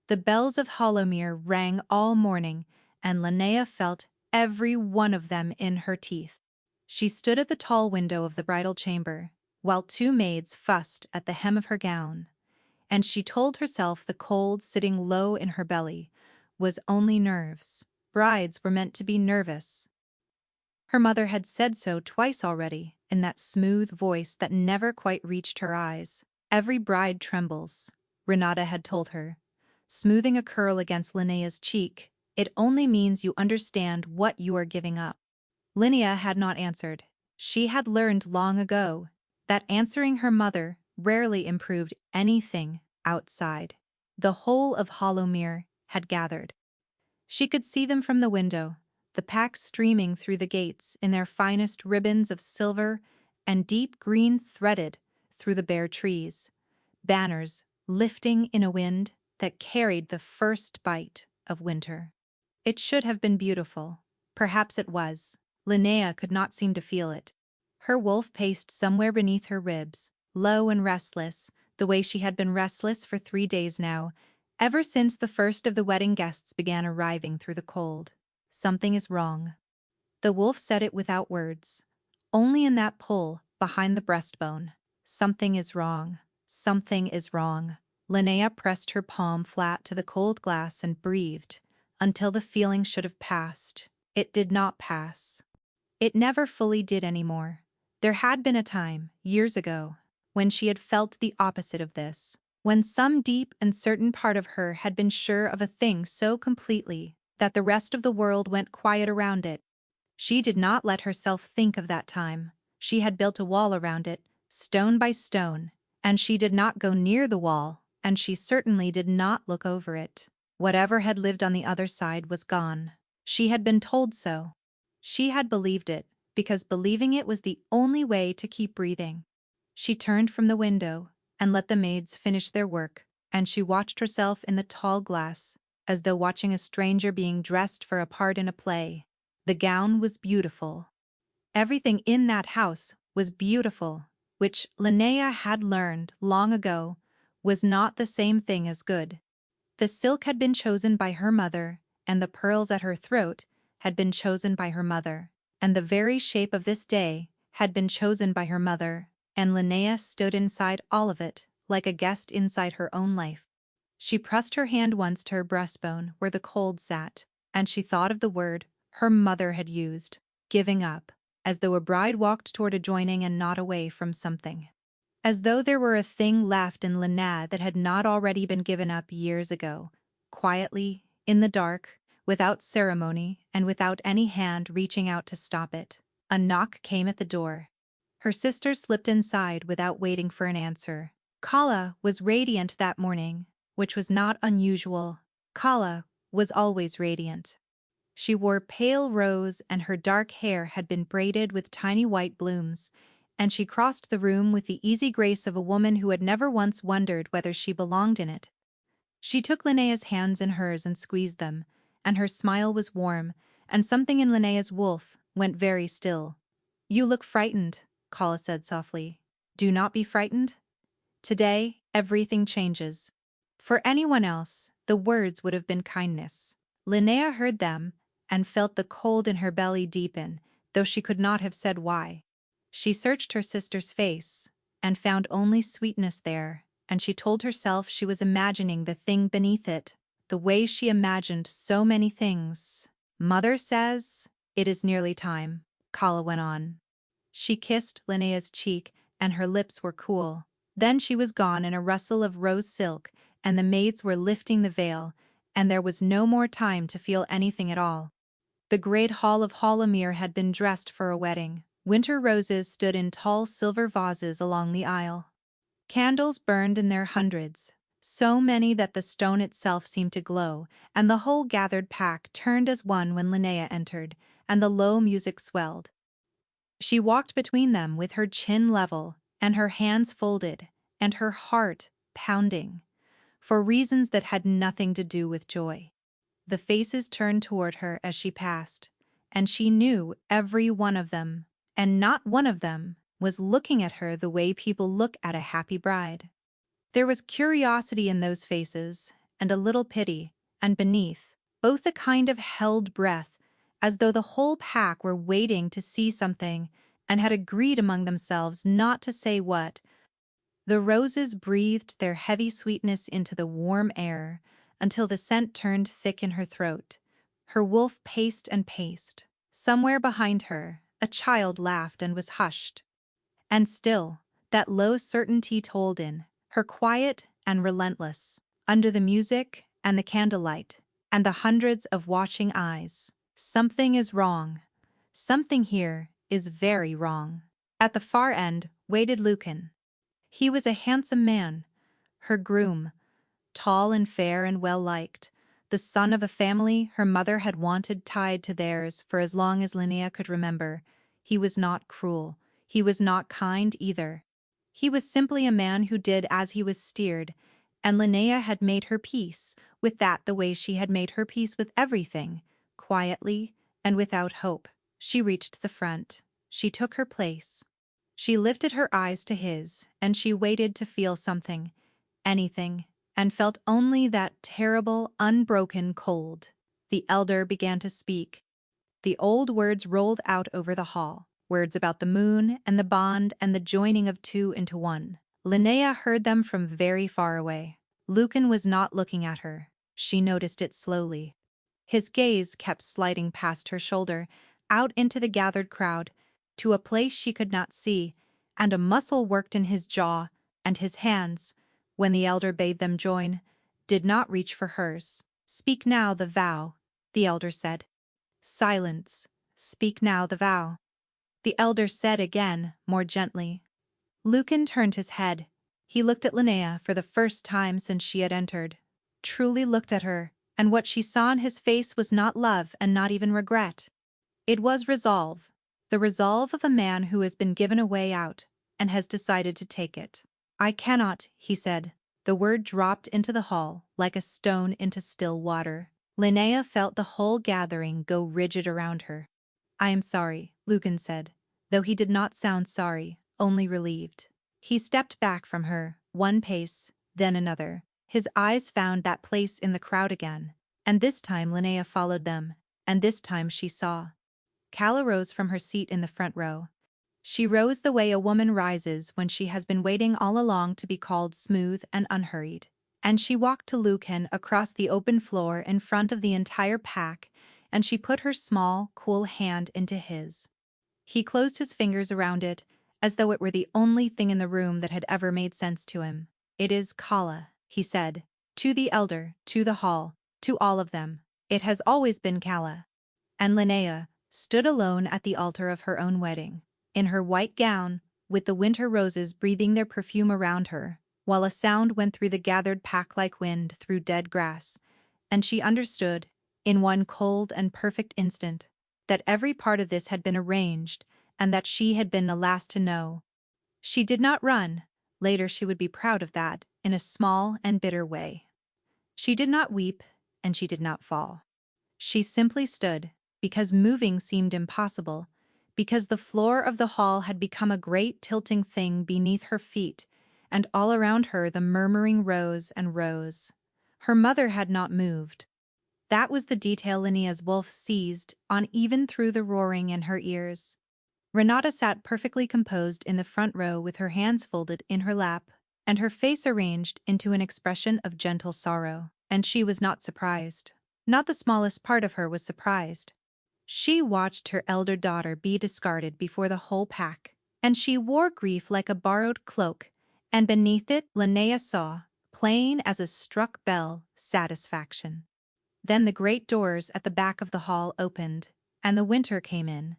The bells of Hollowmere rang all morning, and Linnea felt every one of them in her teeth. She stood at the tall window of the bridal chamber, while two maids fussed at the hem of her gown, and she told herself the cold sitting low in her belly was only nerves. Brides were meant to be nervous. Her mother had said so twice already, in that smooth voice that never quite reached her eyes. Every bride trembles, Renata had told her, smoothing a curl against Linnea's cheek. It only means you understand what you are giving up. Linnea had not answered. She had learned long ago that answering her mother rarely improved anything outside. The whole of Hollowmere had gathered. She could see them from the window, the pack streaming through the gates in their finest ribbons of silver and deep green threaded through the bare trees, banners lifting in a wind that carried the first bite of winter. It should have been beautiful. Perhaps it was. Linnea could not seem to feel it. Her wolf paced somewhere beneath her ribs, low and restless, the way she had been restless for 3 days now, ever since the first of the wedding guests began arriving through the cold. Something is wrong. The wolf said it without words, only in that pull behind the breastbone. Something is wrong. Something is wrong. Linnea pressed her palm flat to the cold glass and breathed, until the feeling should have passed. It did not pass. It never fully did anymore. There had been a time, years ago, when she had felt the opposite of this, when some deep and certain part of her had been sure of a thing so completely that the rest of the world went quiet around it. She did not let herself think of that time. She had built a wall around it, stone by stone, and she did not go near the wall, and she certainly did not look over it. Whatever had lived on the other side was gone. She had been told so. She had believed it, because believing it was the only way to keep breathing. She turned from the window and let the maids finish their work, and she watched herself in the tall glass, as though watching a stranger being dressed for a part in a play. The gown was beautiful. Everything in that house was beautiful, which Linnea had learned long ago was not the same thing as good. The silk had been chosen by her mother, and the pearls at her throat had been chosen by her mother, and the very shape of this day had been chosen by her mother, and Linnea stood inside all of it, like a guest inside her own life. She pressed her hand once to her breastbone where the cold sat, and she thought of the word her mother had used, giving up, as though a bride walked toward a joining and not away from something. As though there were a thing left in Linnea that had not already been given up years ago, quietly, in the dark, without ceremony and without any hand reaching out to stop it. A knock came at the door. Her sister slipped inside without waiting for an answer. Kala was radiant that morning, which was not unusual. Kala was always radiant. She wore pale rose and her dark hair had been braided with tiny white blooms, and she crossed the room with the easy grace of a woman who had never once wondered whether she belonged in it. She took Linnea's hands in hers and squeezed them, and her smile was warm, and something in Linnea's wolf went very still. "You look frightened," Kala said softly. "Do not be frightened. Today, everything changes." For anyone else, the words would have been kindness. Linnea heard them and felt the cold in her belly deepen, though she could not have said why. She searched her sister's face and found only sweetness there, and she told herself she was imagining the thing beneath it, the way she imagined so many things. "Mother says it is nearly time," Kala went on. She kissed Linnea's cheek, and her lips were cool. Then she was gone in a rustle of rose silk, and the maids were lifting the veil, and there was no more time to feel anything at all. The great hall of Hollowmere had been dressed for a wedding. Winter roses stood in tall silver vases along the aisle. Candles burned in their hundreds, so many that the stone itself seemed to glow, and the whole gathered pack turned as one when Linnea entered, and the low music swelled. She walked between them with her chin level, and her hands folded, and her heart pounding, for reasons that had nothing to do with joy. The faces turned toward her as she passed, and she knew every one of them, and not one of them was looking at her the way people look at a happy bride. There was curiosity in those faces, and a little pity, and beneath, both a kind of held breath, as though the whole pack were waiting to see something and had agreed among themselves not to say what. The roses breathed their heavy sweetness into the warm air until the scent turned thick in her throat. Her wolf paced and paced. Somewhere behind her, a child laughed and was hushed. And still, that low certainty told in, her quiet and relentless, under the music and the candlelight, and the hundreds of watching eyes. Something is wrong. Something here is very wrong. At the far end waited Lucan. He was a handsome man, her groom, tall and fair and well-liked, the son of a family her mother had wanted tied to theirs for as long as Linnea could remember. He was not cruel. He was not kind either. He was simply a man who did as he was steered, and Linnea had made her peace with that the way she had made her peace with everything, quietly and without hope. She reached the front. She took her place. She lifted her eyes to his, and she waited to feel something, anything, and felt only that terrible, unbroken cold. The elder began to speak. The old words rolled out over the hall, words about the moon and the bond and the joining of two into one. Linnea heard them from very far away. Lucan was not looking at her. She noticed it slowly. His gaze kept sliding past her shoulder, out into the gathered crowd, to a place she could not see, and a muscle worked in his jaw, and his hands, when the elder bade them join, did not reach for hers. "Speak now the vow," the elder said. "Silence. Speak now the vow." The elder said again, more gently. Lucan turned his head. He looked at Linnea for the first time since she had entered. Truly looked at her, and what she saw in his face was not love and not even regret. It was resolve. The resolve of a man who has been given a way out, and has decided to take it. "I cannot," he said. The word dropped into the hall, like a stone into still water. Linnea felt the whole gathering go rigid around her. "I am sorry," Lucan said, though he did not sound sorry, only relieved. He stepped back from her, one pace, then another. His eyes found that place in the crowd again, and this time Linnea followed them, and this time she saw. Calla rose from her seat in the front row. She rose the way a woman rises when she has been waiting all along to be called smooth and unhurried. And she walked to Lucan across the open floor in front of the entire pack, and she put her small, cool hand into his. He closed his fingers around it, as though it were the only thing in the room that had ever made sense to him. "It is Calla," he said. "To the elder, to the hall, to all of them. It has always been Calla." And Linnea stood alone at the altar of her own wedding, in her white gown, with the winter roses breathing their perfume around her, while a sound went through the gathered pack like wind through dead grass, and she understood, in one cold and perfect instant, that every part of this had been arranged, and that she had been the last to know. She did not run. Later she would be proud of that, in a small and bitter way. She did not weep, and she did not fall. She simply stood, because moving seemed impossible, because the floor of the hall had become a great tilting thing beneath her feet, and all around her the murmuring rose and rose. Her mother had not moved. That was the detail Linnea's wolf seized on even through the roaring in her ears. Renata sat perfectly composed in the front row with her hands folded in her lap, and her face arranged into an expression of gentle sorrow, and she was not surprised. Not the smallest part of her was surprised. She watched her elder daughter be discarded before the whole pack, and she wore grief like a borrowed cloak, and beneath it Linnea saw, plain as a struck bell, satisfaction. Then the great doors at the back of the hall opened, and the winter came in.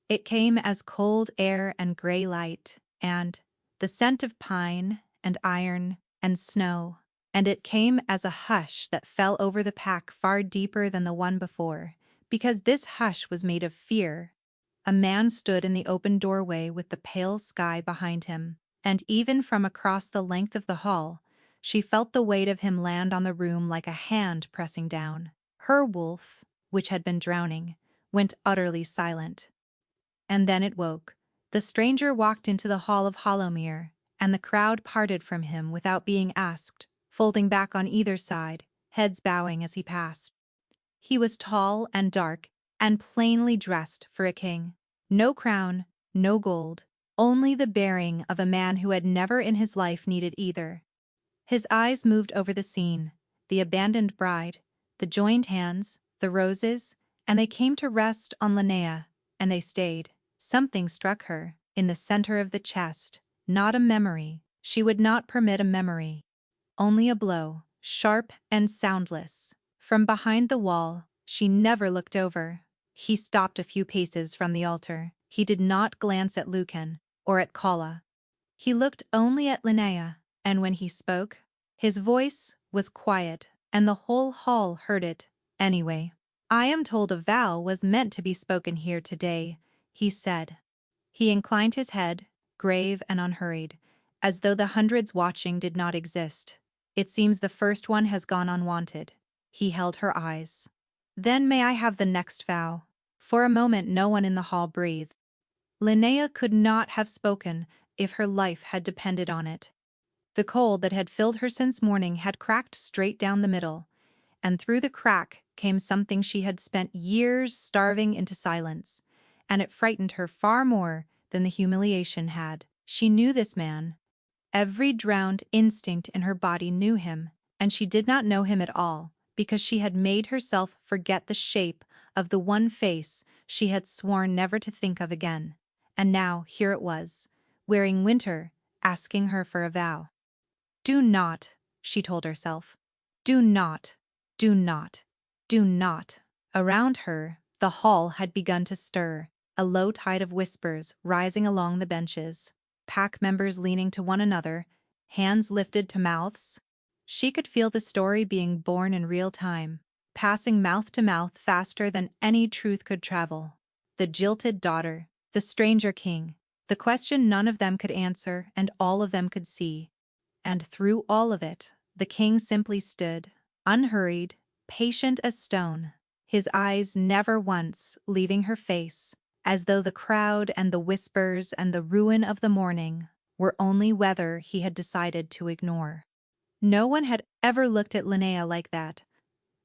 It came as cold air and gray light, and the scent of pine and iron and snow, and it came as a hush that fell over the pack far deeper than the one before, because this hush was made of fear. A man stood in the open doorway with the pale sky behind him, and even from across the length of the hall, she felt the weight of him land on the room like a hand pressing down. Her wolf, which had been drowning, went utterly silent. And then it woke. The stranger walked into the hall of Hollowmere, and the crowd parted from him without being asked, folding back on either side, heads bowing as he passed. He was tall and dark, and plainly dressed for a king. No crown, no gold, only the bearing of a man who had never in his life needed either. His eyes moved over the scene, the abandoned bride, the joined hands, the roses, and they came to rest on Linnea, and they stayed. Something struck her, in the center of the chest, not a memory. She would not permit a memory. Only a blow, sharp and soundless. From behind the wall, she never looked over. He stopped a few paces from the altar. He did not glance at Lucan, or at Kala. He looked only at Linnea, and when he spoke, his voice was quiet, and the whole hall heard it. Anyway, I am told a vow was meant to be spoken here today, he said. He inclined his head, grave and unhurried, as though the hundreds watching did not exist. It seems the first one has gone unwanted. He held her eyes. Then may I have the next vow? For a moment no one in the hall breathed. Linnea could not have spoken if her life had depended on it. The cold that had filled her since morning had cracked straight down the middle, and through the crack came something she had spent years starving into silence, and it frightened her far more than the humiliation had. She knew this man. Every drowned instinct in her body knew him, and she did not know him at all, because she had made herself forget the shape of the one face she had sworn never to think of again. And now here it was, wearing winter, asking her for a vow. Do not, she told herself. Do not, do not, do not. Around her, the hall had begun to stir, a low tide of whispers rising along the benches, pack members leaning to one another, hands lifted to mouths. She could feel the story being born in real time, passing mouth to mouth faster than any truth could travel. The jilted daughter, the stranger king, the question none of them could answer and all of them could see. And through all of it, the king simply stood, unhurried, patient as stone, his eyes never once leaving her face, as though the crowd and the whispers and the ruin of the morning were only weather he had decided to ignore. No one had ever looked at Linnea like that,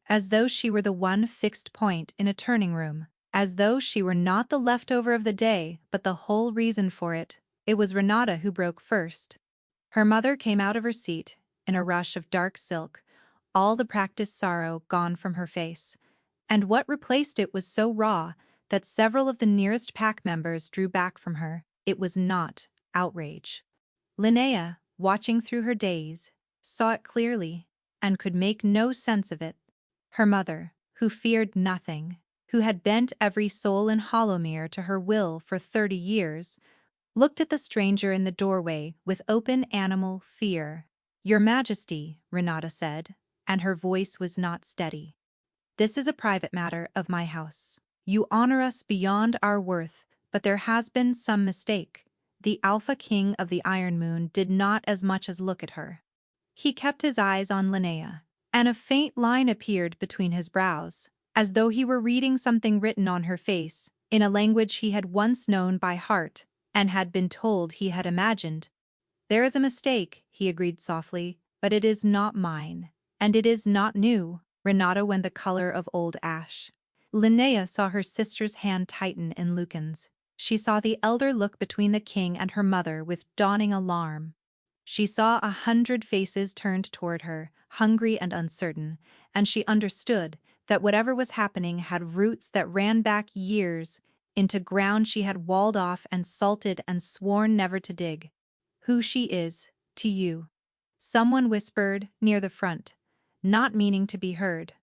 as though she were the one fixed point in a turning room, as though she were not the leftover of the day but the whole reason for it. It was Renata who broke first. Her mother came out of her seat, in a rush of dark silk, all the practiced sorrow gone from her face, and what replaced it was so raw that several of the nearest pack members drew back from her. It was not outrage. Linnea, watching through her daze, saw it clearly, and could make no sense of it. Her mother, who feared nothing, who had bent every soul in Hollowmere to her will for 30 years, looked at the stranger in the doorway with open animal fear. "Your Majesty," Renata said, and her voice was not steady. "This is a private matter of my house. You honor us beyond our worth, but there has been some mistake." The Alpha King of the Iron Moon did not as much as look at her. He kept his eyes on Linnea, and a faint line appeared between his brows, as though he were reading something written on her face, in a language he had once known by heart, and had been told he had imagined. "There is a mistake," he agreed softly, "but it is not mine, and it is not new." Renata went the color of old ash. Linnea saw her sister's hand tighten in Lucan's. She saw the elder look between the king and her mother with dawning alarm. She saw 100 faces turned toward her, hungry and uncertain, and she understood that whatever was happening had roots that ran back years into ground she had walled off and salted and sworn never to dig. "Who she is, to you," someone whispered near the front, not meaning to be heard.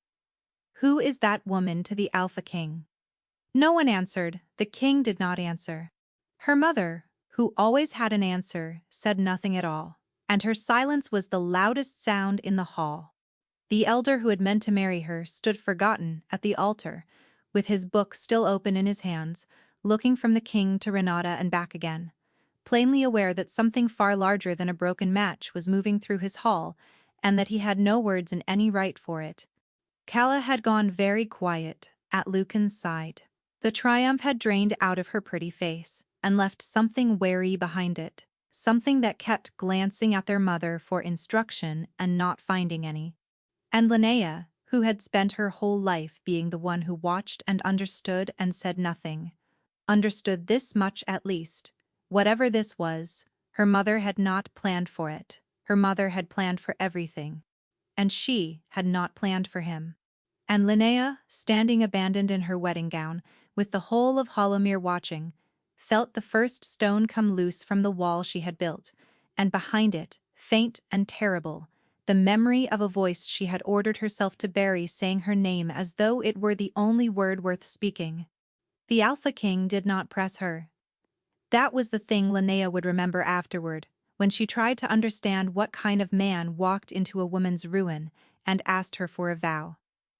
"Who is that woman to the Alpha King?" No one answered. The king did not answer. Her mother, who always had an answer, said nothing at all, and her silence was the loudest sound in the hall. The elder who had meant to marry her stood forgotten at the altar, with his book still open in his hands, looking from the king to Renata and back again, plainly aware that something far larger than a broken match was moving through his hall, and that he had no words in any right for it. Calla had gone very quiet at Lucan's side. The triumph had drained out of her pretty face, and left something wary behind it, something that kept glancing at their mother for instruction and not finding any. And Linnea, who had spent her whole life being the one who watched and understood and said nothing, understood this much at least. Whatever this was, her mother had not planned for it. Her mother had planned for everything. And she had not planned for him. And Linnea, standing abandoned in her wedding gown, with the whole of Hollowmere watching, felt the first stone come loose from the wall she had built, and behind it, faint and terrible, the memory of a voice she had ordered herself to bury saying her name as though it were the only word worth speaking. The Alpha King did not press her. That was the thing Linnea would remember afterward, when she tried to understand what kind of man walked into a woman's ruin and asked her for a vow.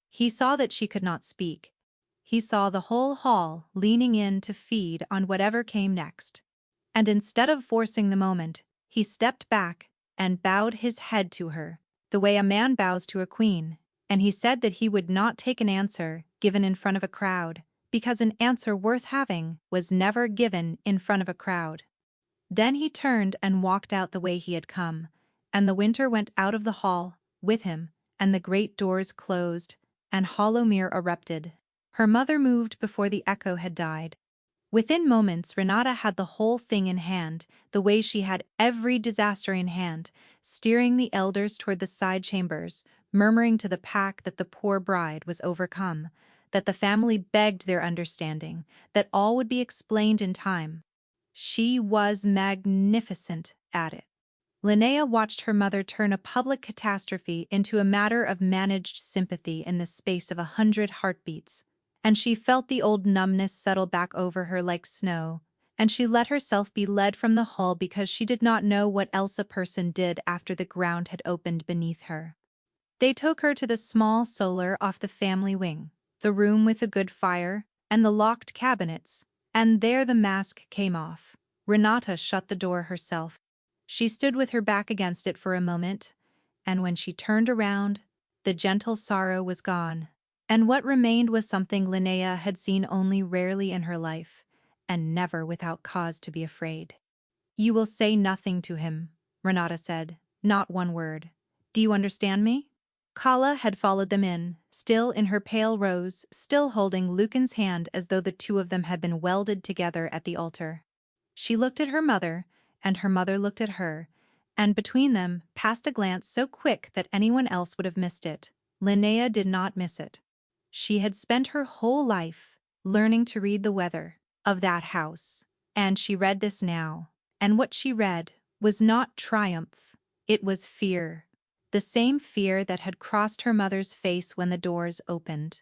He saw that she could not speak. He saw the whole hall leaning in to feed on whatever came next. And instead of forcing the moment, he stepped back and bowed his head to her, the way a man bows to a queen, and he said that he would not take an answer given in front of a crowd, because an answer worth having was never given in front of a crowd. Then he turned and walked out the way he had come, and the winter went out of the hall with him, and the great doors closed, and Hollowmere erupted. Her mother moved before the echo had died. Within moments Renata had the whole thing in hand, the way she had every disaster in hand, steering the elders toward the side chambers, murmuring to the pack that the poor bride was overcome, that the family begged their understanding, that all would be explained in time. She was magnificent at it. Linnea watched her mother turn a public catastrophe into a matter of managed sympathy in the space of 100 heartbeats, and she felt the old numbness settle back over her like snow, and she let herself be led from the hall because she did not know what else a person did after the ground had opened beneath her. They took her to the small solar off the family wing, the room with the good fire, and the locked cabinets, and there the mask came off. Renata shut the door herself. She stood with her back against it for a moment, and when she turned around, the gentle sorrow was gone, and what remained was something Linnea had seen only rarely in her life, and never without cause to be afraid. "You will say nothing to him," Renata said, "not one word. Do you understand me?" Kala had followed them in, still in her pale rose, still holding Lucan's hand as though the two of them had been welded together at the altar. She looked at her mother, and her mother looked at her, and between them passed a glance so quick that anyone else would have missed it. Linnea did not miss it. She had spent her whole life learning to read the weather of that house, and she read this now, and what she read was not triumph, it was fear, the same fear that had crossed her mother's face when the doors opened.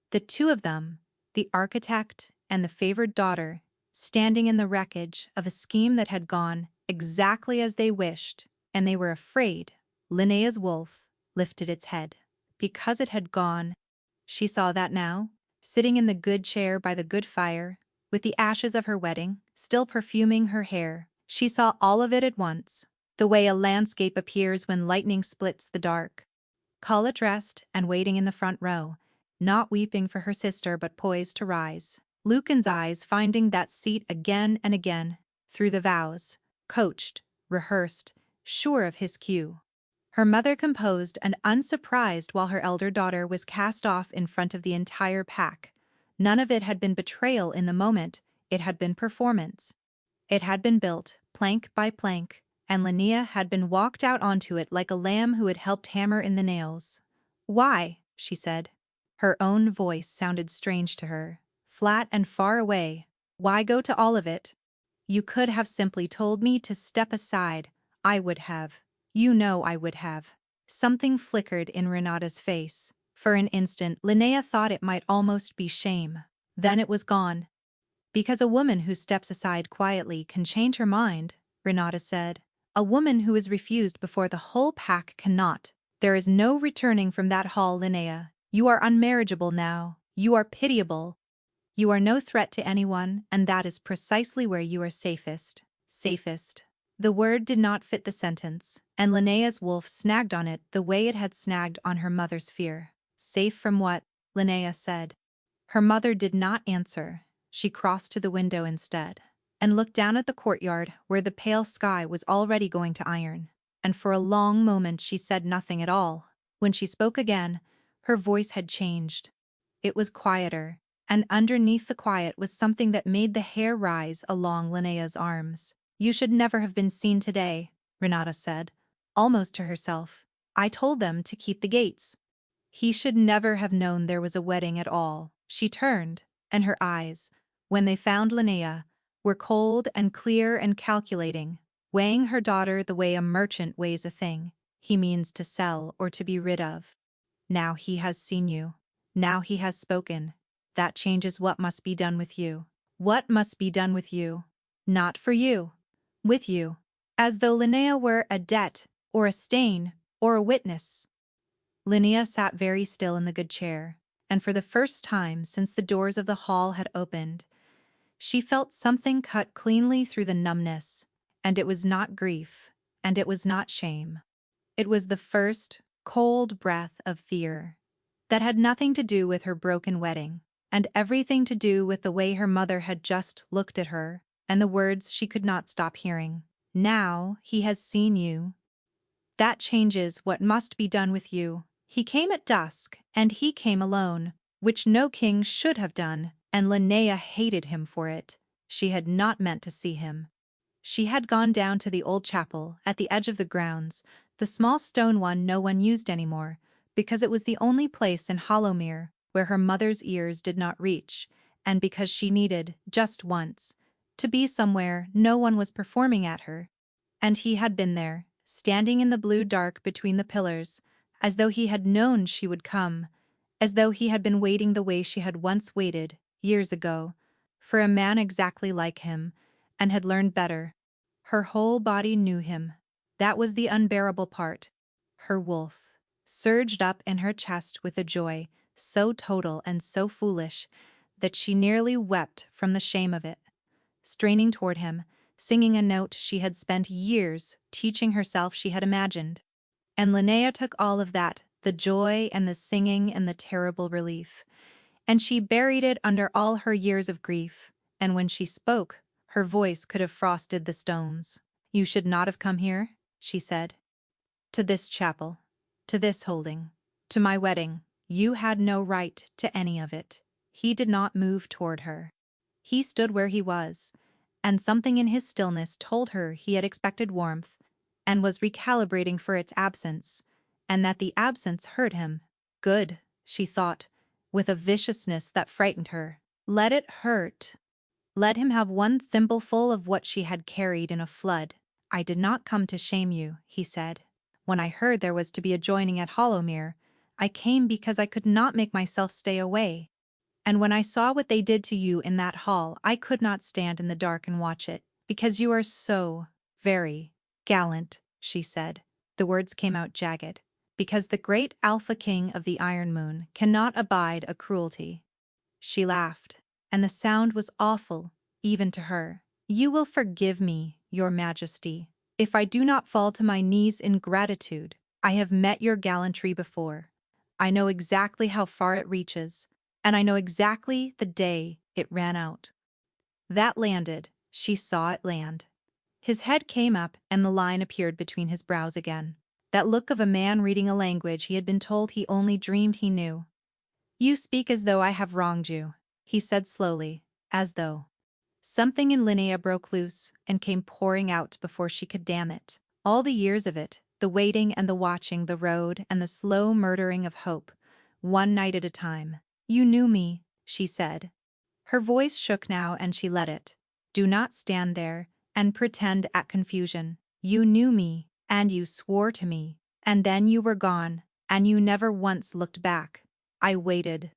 The two of them, the architect and the favored daughter, standing in the wreckage of a scheme that had gone exactly as they wished, and they were afraid. Linnea's wolf lifted its head. Because it had gone, she saw that now, sitting in the good chair by the good fire, with the ashes of her wedding still perfuming her hair, she saw all of it at once, the way a landscape appears when lightning splits the dark. Kala dressed and waiting in the front row, not weeping for her sister but poised to rise. Lucan's eyes finding that seat again and again, through the vows, coached, rehearsed, sure of his cue. Her mother composed and unsurprised while her elder daughter was cast off in front of the entire pack. None of it had been betrayal in the moment, it had been performance. It had been built, plank by plank, and Linnea had been walked out onto it like a lamb who had helped hammer in the nails. "Why?" she said. Her own voice sounded strange to her, flat and far away. "Why go to all of it? You could have simply told me to step aside. I would have. You know I would have." Something flickered in Renata's face. For an instant, Linnea thought it might almost be shame. Then it was gone. "Because a woman who steps aside quietly can change her mind," Renata said. "A woman who is refused before the whole pack cannot. There is no returning from that hall, Linnea. You are unmarriageable now. You are pitiable. You are no threat to anyone, and that is precisely where you are safest." Safest. The word did not fit the sentence, and Linnea's wolf snagged on it the way it had snagged on her mother's fear. "Safe from what?" Linnea said. Her mother did not answer. She crossed to the window instead, and looked down at the courtyard where the pale sky was already going to iron, and for a long moment she said nothing at all. When she spoke again, her voice had changed. It was quieter, and underneath the quiet was something that made the hair rise along Linnea's arms. "You should never have been seen today," Renata said, almost to herself. "I told them to keep the gates." He should never have known there was a wedding at all. She turned, and her eyes, when they found Linnea, were cold and clear and calculating, weighing her daughter the way a merchant weighs a thing he means to sell or to be rid of. "Now he has seen you. Now he has spoken. That changes what must be done with you." What must be done with you? Not for you. With you. As though Linnea were a debt, or a stain, or a witness. Linnea sat very still in the good chair, and for the first time since the doors of the hall had opened, she felt something cut cleanly through the numbness, and it was not grief, and it was not shame. It was the first, cold breath of fear. That had nothing to do with her broken wedding, and everything to do with the way her mother had just looked at her, and the words she could not stop hearing. "Now he has seen you. That changes what must be done with you. He came at dusk, and he came alone, which no king should have done, and Linnea hated him for it. She had not meant to see him. She had gone down to the old chapel at the edge of the grounds, the small stone one no one used anymore, because it was the only place in Hollowmere where her mother's ears did not reach, and because she needed, just once, to be somewhere no one was performing at her. And he had been there, standing in the blue dark between the pillars, as though he had known she would come, as though he had been waiting the way she had once waited, years ago, for a man exactly like him, and had learned better. Her whole body knew him. That was the unbearable part. Her wolf surged up in her chest with a joy so total and so foolish that she nearly wept from the shame of it. Straining toward him, singing a note she had spent years teaching herself she had imagined. And Linnea took all of that, the joy and the singing and the terrible relief, and she buried it under all her years of grief, and when she spoke, her voice could have frosted the stones. "You should not have come here," she said. "To this chapel, to this holding, to my wedding. You had no right to any of it." He did not move toward her. He stood where he was, and something in his stillness told her he had expected warmth, and was recalibrating for its absence, and that the absence hurt him. Good, she thought, with a viciousness that frightened her. Let it hurt. Let him have one thimbleful of what she had carried in a flood. "I did not come to shame you," he said. "When I heard there was to be a joining at Hollowmere, I came because I could not make myself stay away. And when I saw what they did to you in that hall, I could not stand in the dark and watch it, because you are so very gallant," she said. The words came out jagged. "Because the great Alpha King of the Iron Moon cannot abide a cruelty." She laughed, and the sound was awful, even to her. "You will forgive me, your Majesty, if I do not fall to my knees in gratitude. I have met your gallantry before. I know exactly how far it reaches, and I know exactly the day it ran out." That landed, she saw it land. His head came up and the line appeared between his brows again. That look of a man reading a language he had been told he only dreamed he knew. "You speak as though I have wronged you," he said slowly, as though. Something in Linnea broke loose and came pouring out before she could dam it. All the years of it, the waiting and the watching, the road and the slow murdering of hope, one night at a time. "You knew me," she said. Her voice shook now and she let it. "Do not stand there and pretend at confusion. You knew me, and you swore to me, and then you were gone, and you never once looked back. I waited.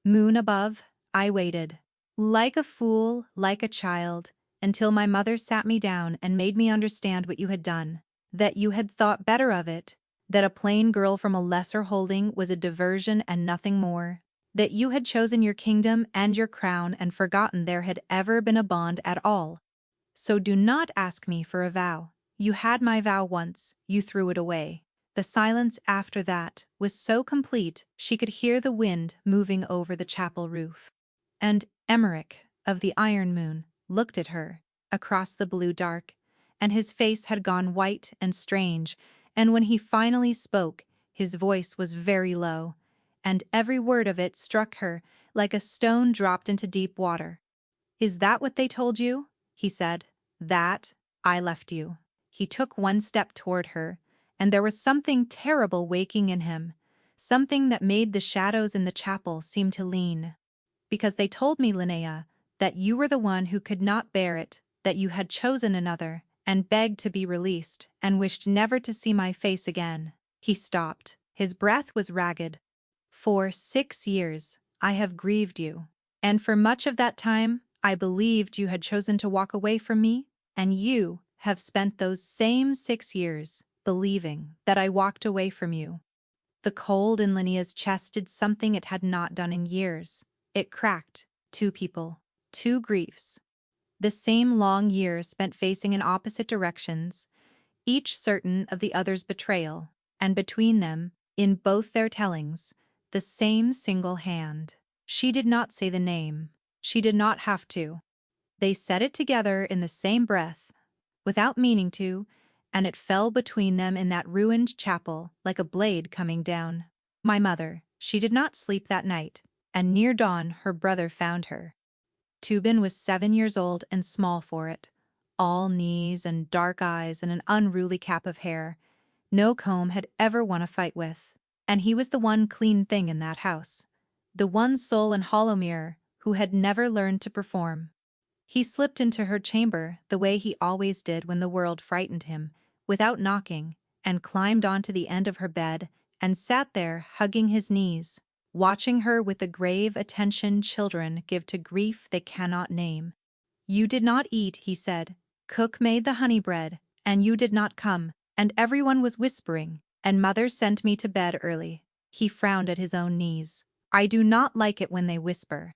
Moon above, I waited. Like a fool, like a child, until my mother sat me down and made me understand what you had done, that you had thought better of it, that a plain girl from a lesser holding was a diversion and nothing more, that you had chosen your kingdom and your crown and forgotten there had ever been a bond at all. So do not ask me for a vow. You had my vow once, you threw it away." The silence after that was so complete she could hear the wind moving over the chapel roof. And Emmerich, of the Iron Moon, looked at her, across the blue dark, and his face had gone white and strange, and when he finally spoke, His voice was very low, and every word of it struck her like a stone dropped into deep water. "Is that what they told you?" he said. "That I left you." He took one step toward her, and there was something terrible waking in him, something that made the shadows in the chapel seem to lean. "Because they told me, Linnea, that you were the one who could not bear it, that you had chosen another, and begged to be released, and wished never to see my face again." He stopped. His breath was ragged. "For 6 years, I have grieved you. And for much of that time, I believed you had chosen to walk away from me, and you have spent those same 6 years believing that I walked away from you." The cold in Linnea's chest did something it had not done in years. It cracked. 2 people. 2 griefs. The same long years spent facing in opposite directions, each certain of the other's betrayal, and between them, in both their tellings, the same single hand. She did not say the name. She did not have to. They said it together in the same breath, without meaning to, and it fell between them in that ruined chapel like a blade coming down. "My mother, she did not sleep that night, and near dawn her brother found her. Tubin was 7 years old and small for it, all knees and dark eyes and an unruly cap of hair. No comb had ever won a fight with, and he was the one clean thing in that house, the one soul in Hollowmere who had never learned to perform. He slipped into her chamber the way he always did when the world frightened him, without knocking, and climbed onto the end of her bed and sat there hugging his knees, watching her with the grave attention children give to grief they cannot name. "You did not eat," he said. "Cook made the honey bread, and you did not come, and everyone was whispering, and mother sent me to bed early." He frowned at his own knees. "I do not like it when they whisper."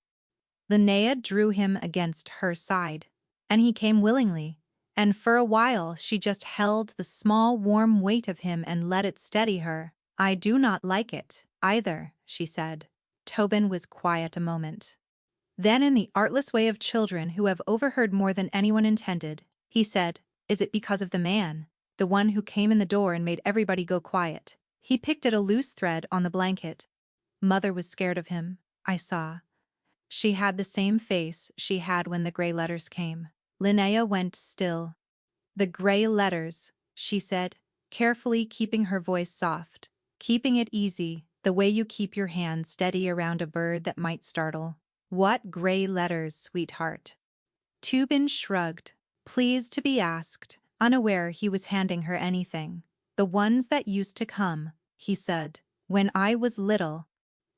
Linnea drew him against her side, and he came willingly, and for a while she just held the small warm weight of him and let it steady her. "I do not like it, either," she said. Tobin was quiet a moment. Then, in the artless way of children who have overheard more than anyone intended, he said, "Is it because of the man, the one who came in the door and made everybody go quiet?" He picked at a loose thread on the blanket. "Mother was scared of him, I saw. She had the same face she had when the gray letters came." Linnea went still. "The gray letters," she said, carefully keeping her voice soft, keeping it easy, the way you keep your hand steady around a bird that might startle. "What gray letters, sweetheart?" Tubin shrugged, pleased to be asked, unaware he was handing her anything. "The ones that used to come," he said. "When I was little,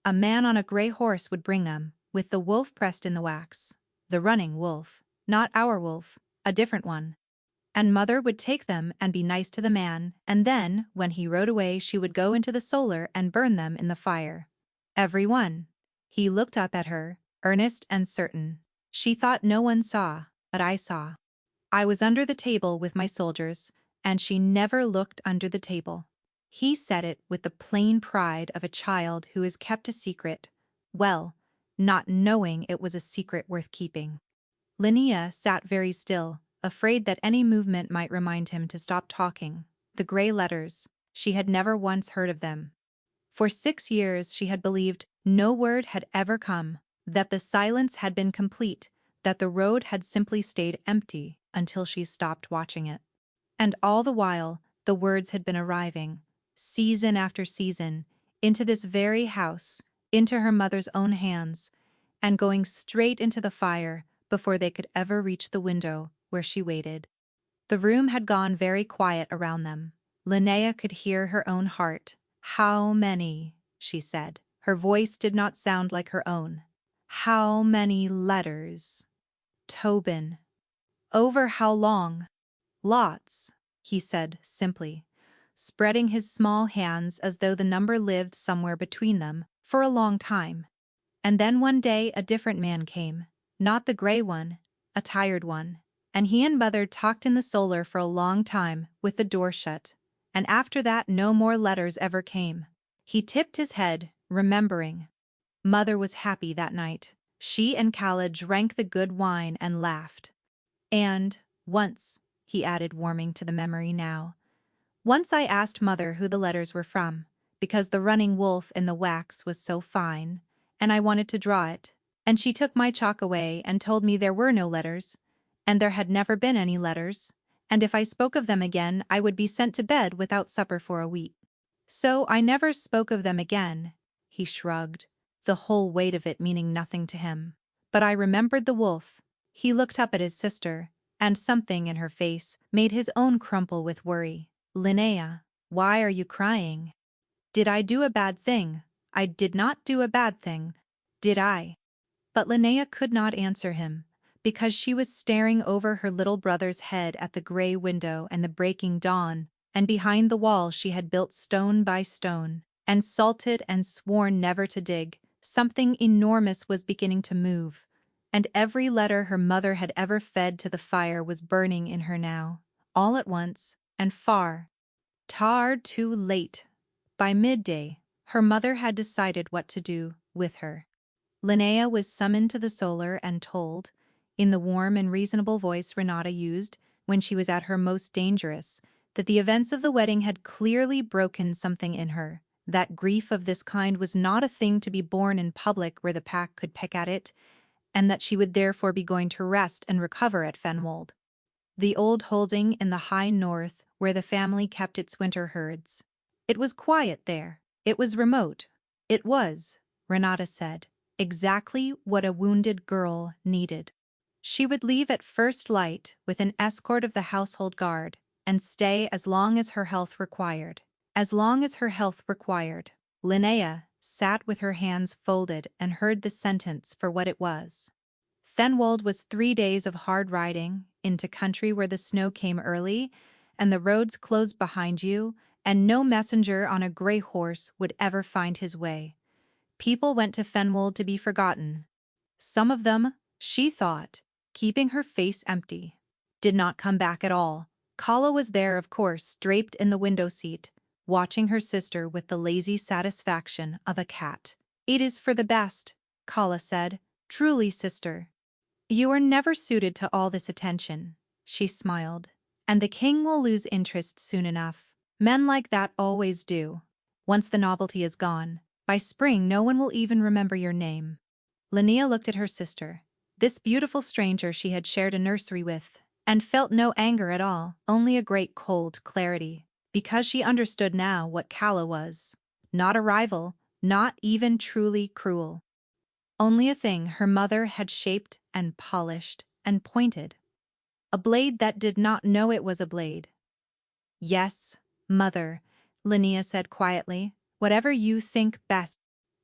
a man on a gray horse would bring them, with the wolf pressed in the wax. The running wolf, not our wolf, a different one. And mother would take them and be nice to the man, and then, when he rode away, she would go into the solar and burn them in the fire. Every one." He looked up at her, earnest and certain. "She thought no one saw, but I saw. I was under the table with my soldiers, and she never looked under the table." He said it with the plain pride of a child who has kept a secret, well, not knowing it was a secret worth keeping. Linnea sat very still, afraid that any movement might remind him to stop talking. The gray letters, she had never once heard of them. For 6 years she had believed no word had ever come, that the silence had been complete, that the road had simply stayed empty until she stopped watching it. And all the while, the words had been arriving, season after season, into this very house, into her mother's own hands, and going straight into the fire before they could ever reach the window where she waited. The room had gone very quiet around them. Linnea could hear her own heart. "How many?" she said. Her voice did not sound like her own. "How many letters?" "Tobin." "Over how long?" "Lots," he said simply, spreading his small hands as though the number lived somewhere between them, for a long time. And then one day a different man came, not the gray one, a tired one, and he and mother talked in the solar for a long time with the door shut, and after that no more letters ever came. He tipped his head, remembering. Mother was happy that night. She and Calla drank the good wine and laughed. "And, once," he added, warming to the memory now, "once I asked mother who the letters were from, because the running wolf in the wax was so fine, and I wanted to draw it. And she took my chalk away and told me there were no letters, and there had never been any letters, and if I spoke of them again I would be sent to bed without supper for a week. So I never spoke of them again. He shrugged, the whole weight of it meaning nothing to him. But I remembered the wolf. He looked up at his sister, and something in her face made his own crumple with worry. Linnea, why are you crying? Did I do a bad thing? I did not do a bad thing, did I? But Linnea could not answer him, because she was staring over her little brother's head at the gray window and the breaking dawn, and behind the wall she had built stone by stone, and salted and sworn never to dig, something enormous was beginning to move, and every letter her mother had ever fed to the fire was burning in her now, all at once, and far too late. By midday, her mother had decided what to do with her. Linnea was summoned to the solar and told, in the warm and reasonable voice Renata used when she was at her most dangerous, that the events of the wedding had clearly broken something in her, that grief of this kind was not a thing to be borne in public where the pack could peck at it, and that she would therefore be going to rest and recover at Fenwold, the old holding in the high north where the family kept its winter herds. It was quiet there. It was remote. It was, Renata said, exactly what a wounded girl needed. She would leave at first light with an escort of the household guard and stay as long as her health required. As long as her health required. Linnea sat with her hands folded and heard the sentence for what it was. Fenwold was 3 days of hard riding into country where the snow came early and the roads closed behind you, and no messenger on a gray horse would ever find his way. People went to Fenwold to be forgotten. Some of them, she thought, keeping her face empty, did not come back at all. Kala was there, of course, draped in the window seat, watching her sister with the lazy satisfaction of a cat. "It is for the best," Kala said. "Truly, sister. You are never suited to all this attention," she smiled. "And the king will lose interest soon enough. Men like that always do. Once the novelty is gone, by spring no one will even remember your name." Linnea looked at her sister, this beautiful stranger she had shared a nursery with, and felt no anger at all, only a great cold clarity, because she understood now what Kala was. Not a rival, not even truly cruel. Only a thing her mother had shaped and polished and pointed. A blade that did not know it was a blade. "Yes, mother," Linnea said quietly, "whatever you think best."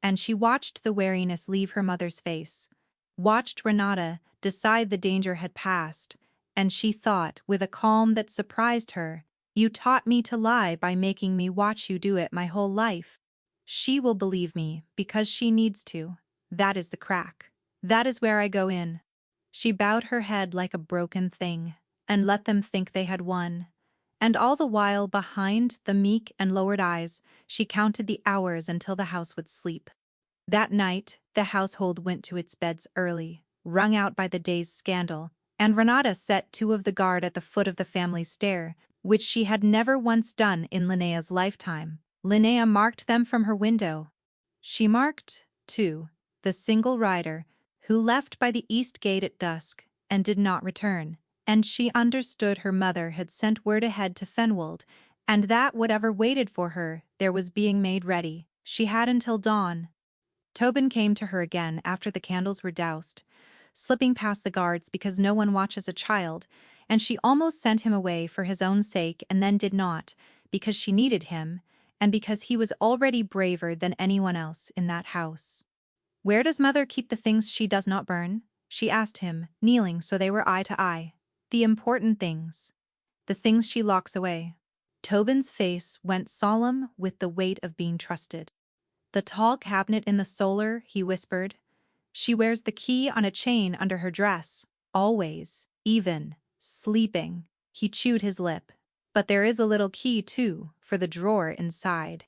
And she watched the wariness leave her mother's face, watched Renata decide the danger had passed, and she thought, with a calm that surprised her, "You taught me to lie by making me watch you do it my whole life. She will believe me because she needs to. That is the crack. That is where I go in." She bowed her head like a broken thing, and let them think they had won. And all the while, behind the meek and lowered eyes, she counted the hours until the house would sleep. That night, the household went to its beds early, wrung out by the day's scandal, and Renata set 2 of the guard at the foot of the family stair, which she had never once done in Linnea's lifetime. Linnea marked them from her window. She marked, too, the single rider who left by the east gate at dusk and did not return, and she understood her mother had sent word ahead to Fenwold, and that whatever waited for her there was being made ready. She had until dawn. Tobin came to her again after the candles were doused, slipping past the guards because no one watches a child, and she almost sent him away for his own sake and then did not, because she needed him, and because he was already braver than anyone else in that house. "Where does mother keep the things she does not burn?" she asked him, kneeling so they were eye to eye. "The important things. The things she locks away." Tobin's face went solemn with the weight of being trusted. "The tall cabinet in the solar," he whispered. "She wears the key on a chain under her dress, always, even sleeping." He chewed his lip. "But there is a little key, too, for the drawer inside.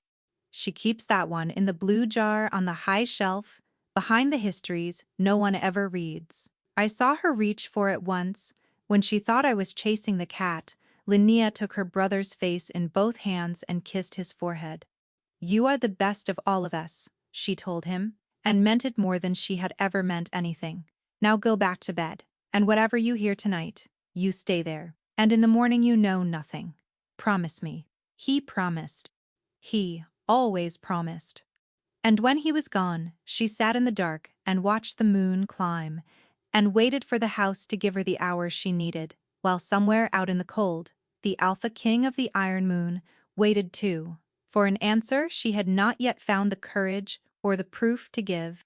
She keeps that one in the blue jar on the high shelf, behind the histories no one ever reads. I saw her reach for it once, when she thought I was chasing the cat." Linnea took her brother's face in both hands and kissed his forehead. "You are the best of all of us," she told him, and meant it more than she had ever meant anything. "Now go back to bed, and whatever you hear tonight, you stay there, and in the morning you know nothing. Promise me." He promised. He always promised. And when he was gone, she sat in the dark and watched the moon climb, and waited for the house to give her the hour she needed, while somewhere out in the cold, the Alpha King of the Iron Moon waited too, for an answer she had not yet found the courage or the proof to give.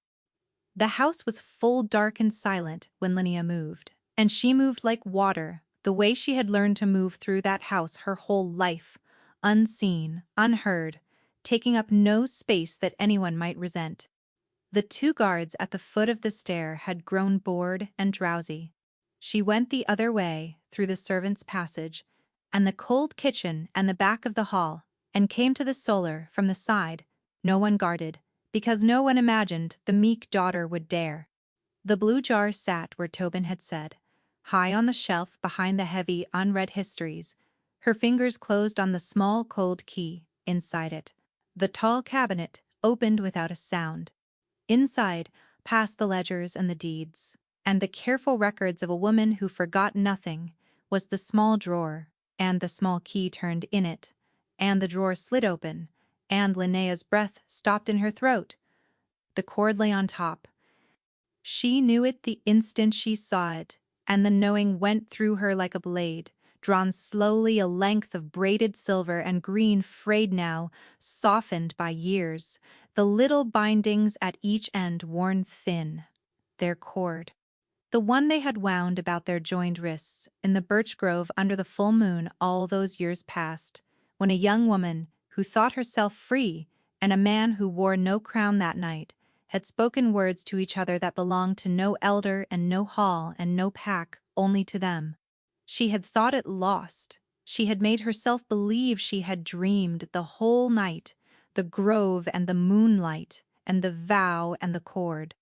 The house was full dark and silent when Linnea moved, and she moved like water, the way she had learned to move through that house her whole life, unseen, unheard, taking up no space that anyone might resent. The two guards at the foot of the stair had grown bored and drowsy. She went the other way, through the servants' passage, and the cold kitchen and the back of the hall, and came to the solar from the side, no one guarded, because no one imagined the meek daughter would dare. The blue jar sat where Tobin had said, high on the shelf behind the heavy, unread histories, her fingers closed on the small, cold key inside it. The tall cabinet opened without a sound. Inside, past the ledgers and the deeds, and the careful records of a woman who forgot nothing, was the small drawer, and the small key turned in it, and the drawer slid open, and Linnea's breath stopped in her throat. The cord lay on top. She knew it the instant she saw it, and the knowing went through her like a blade, drawn slowly a length of braided silver and green frayed now, softened by years, the little bindings at each end worn thin. Their cord. The one they had wound about their joined wrists in the birch grove under the full moon all those years past, when a young woman, who thought herself free, and a man who wore no crown that night, had spoken words to each other that belonged to no elder and no hall and no pack, only to them. She had thought it lost. She had made herself believe she had dreamed the whole night, the grove and the moonlight, and the vow and the cord.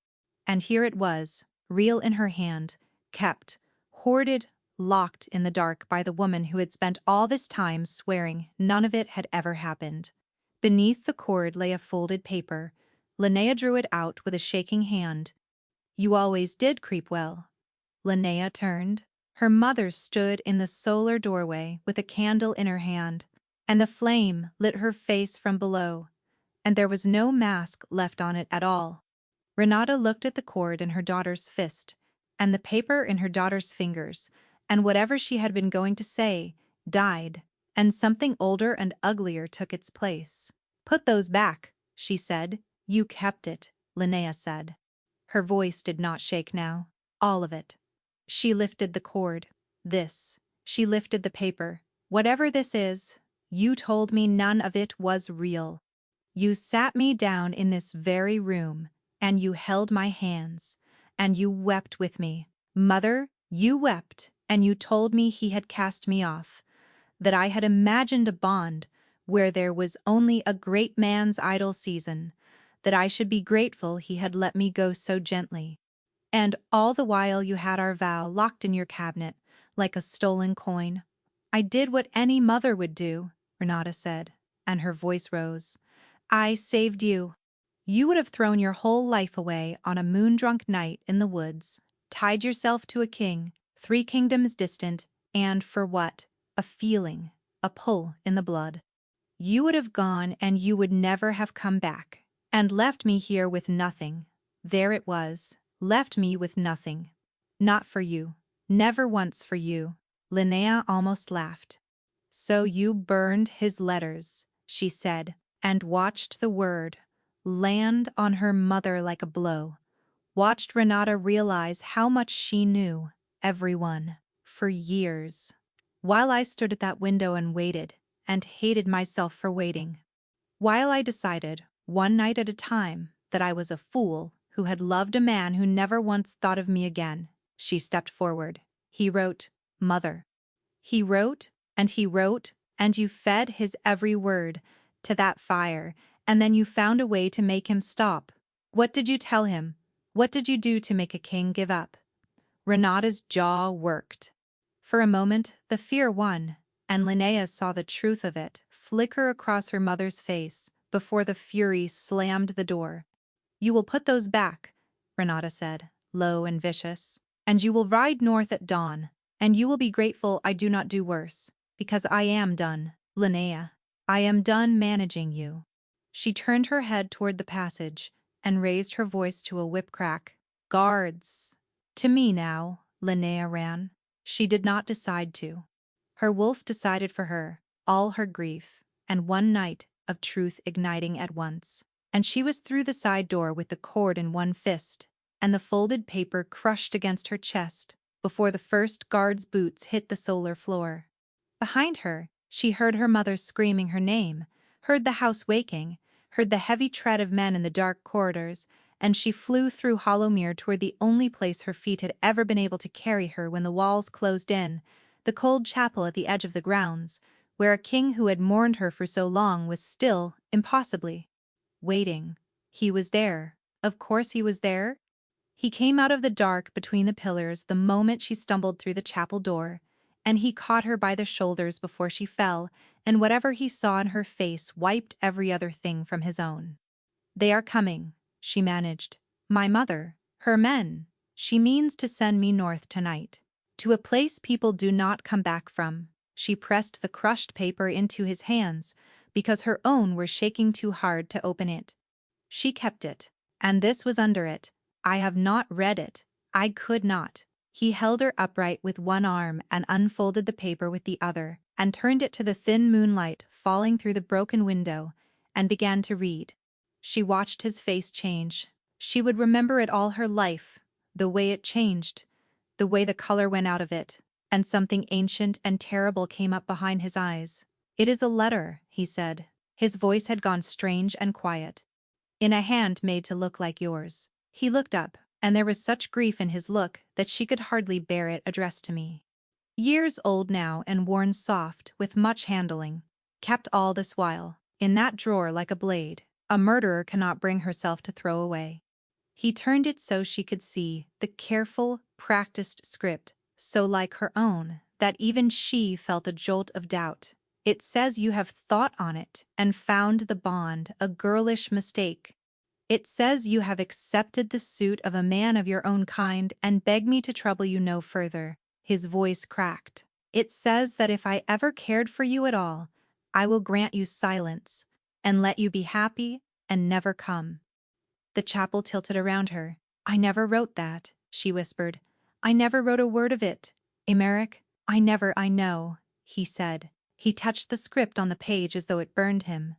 And here it was, real in her hand, kept, hoarded, locked in the dark by the woman who had spent all this time swearing none of it had ever happened. Beneath the cord lay a folded paper. Linnea drew it out with a shaking hand. "You always did creep well." Linnea turned. Her mother stood in the solar doorway with a candle in her hand, and the flame lit her face from below, and there was no mask left on it at all. Renata looked at the cord in her daughter's fist, and the paper in her daughter's fingers, and whatever she had been going to say died, and something older and uglier took its place. "Put those back," she said. "You kept it," Linnea said. Her voice did not shake now. All of it. She lifted the cord. "This." She lifted the paper. "Whatever this is, you told me none of it was real. You sat me down in this very room, and you held my hands, and you wept with me. Mother, you wept, and you told me he had cast me off, that I had imagined a bond where there was only a great man's idle season, that I should be grateful he had let me go so gently. And all the while you had our vow locked in your cabinet, like a stolen coin." "I did what any mother would do," Renata said, and her voice rose. "I saved you. You would have thrown your whole life away on a moon-drunk night in the woods, tied yourself to a king, 3 kingdoms distant, and for what? A feeling, a pull in the blood. You would have gone and you would never have come back, and left me here with nothing. There it was, left me with nothing. Not for you, never once for you." Linnea almost laughed. "So you burned his letters," she said, and watched the word land on her mother like a blow. Watched Renata realize how much she knew, everyone, for years. "While I stood at that window and waited, and hated myself for waiting. While I decided, one night at a time, that I was a fool who had loved a man who never once thought of me again." She stepped forward. "He wrote, Mother. He wrote, and you fed his every word to that fire, and then you found a way to make him stop. What did you tell him? What did you do to make a king give up?" Renata's jaw worked. For a moment, the fear won, and Linnea saw the truth of it flicker across her mother's face before the fury slammed the door. "You will put those back," Renata said, low and vicious. "And you will ride north at dawn, and you will be grateful I do not do worse, because I am done, Linnea. I am done managing you." She turned her head toward the passage and raised her voice to a whip crack. "Guards!" "To me now," Linnea ran. She did not decide to. Her wolf decided for her, all her grief, and one night of truth igniting at once. And she was through the side door with the cord in one fist, and the folded paper crushed against her chest, before the first guard's boots hit the solar floor. Behind her, she heard her mother screaming her name, heard the house waking, heard the heavy tread of men in the dark corridors, and she flew through Hollowmere toward the only place her feet had ever been able to carry her when the walls closed in, the cold chapel at the edge of the grounds, where a king who had mourned her for so long was still, impossibly, waiting. He was there. Of course he was there. He came out of the dark between the pillars the moment she stumbled through the chapel door, and he caught her by the shoulders before she fell, and whatever he saw in her face wiped every other thing from his own. "They are coming," she managed. "My mother, her men. She means to send me north tonight. To a place people do not come back from." She pressed the crushed paper into his hands, because her own were shaking too hard to open it. She kept it, and this was under it. "I have not read it. I could not." He held her upright with one arm and unfolded the paper with the other, and turned it to the thin moonlight falling through the broken window, and began to read. She watched his face change. She would remember it all her life, the way it changed, the way the color went out of it, and something ancient and terrible came up behind his eyes. "It is a letter," he said. His voice had gone strange and quiet. "In a hand made to look like yours." He looked up, and there was such grief in his look that she could hardly bear it addressed to me. "Years old now and worn soft with much handling. Kept all this while, in that drawer like a blade, a murderer cannot bring herself to throw away." He turned it so she could see the careful, practiced script, so like her own, that even she felt a jolt of doubt. "It says you have thought on it and found the bond a girlish mistake. It says you have accepted the suit of a man of your own kind and beg me to trouble you no further." His voice cracked. "It says that if I ever cared for you at all, I will grant you silence, and let you be happy and never come." The chapel tilted around her. "I never wrote that," she whispered. "I never wrote a word of it. Emeric, I know," he said. He touched the script on the page as though it burned him.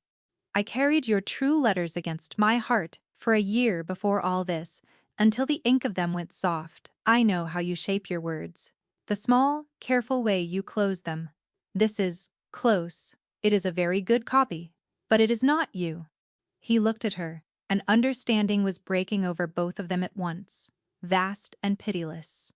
"I carried your true letters against my heart for a year before all this, until the ink of them went soft. I know how you shape your words. The small, careful way you close them. This is close. It is a very good copy, but it is not you." He looked at her, and understanding was breaking over both of them at once, vast and pitiless.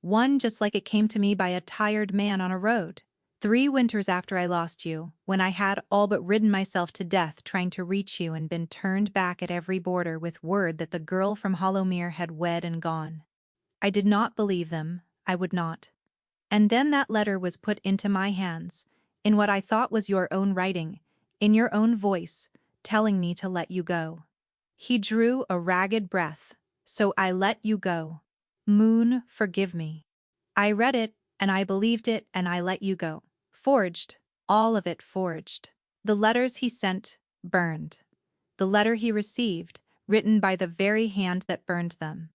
"One just like it came to me by a tired man on a road. 3 winters after I lost you, when I had all but ridden myself to death trying to reach you and been turned back at every border with word that the girl from Hollowmere had wed and gone. I did not believe them, I would not. And then that letter was put into my hands, in what I thought was your own writing, in your own voice, telling me to let you go." He drew a ragged breath. "So I let you go. Moon, forgive me. I read it, and I believed it, and I let you go. Forged, all of it forged. The letters he sent, burned. The letter he received, written by the very hand that burned them.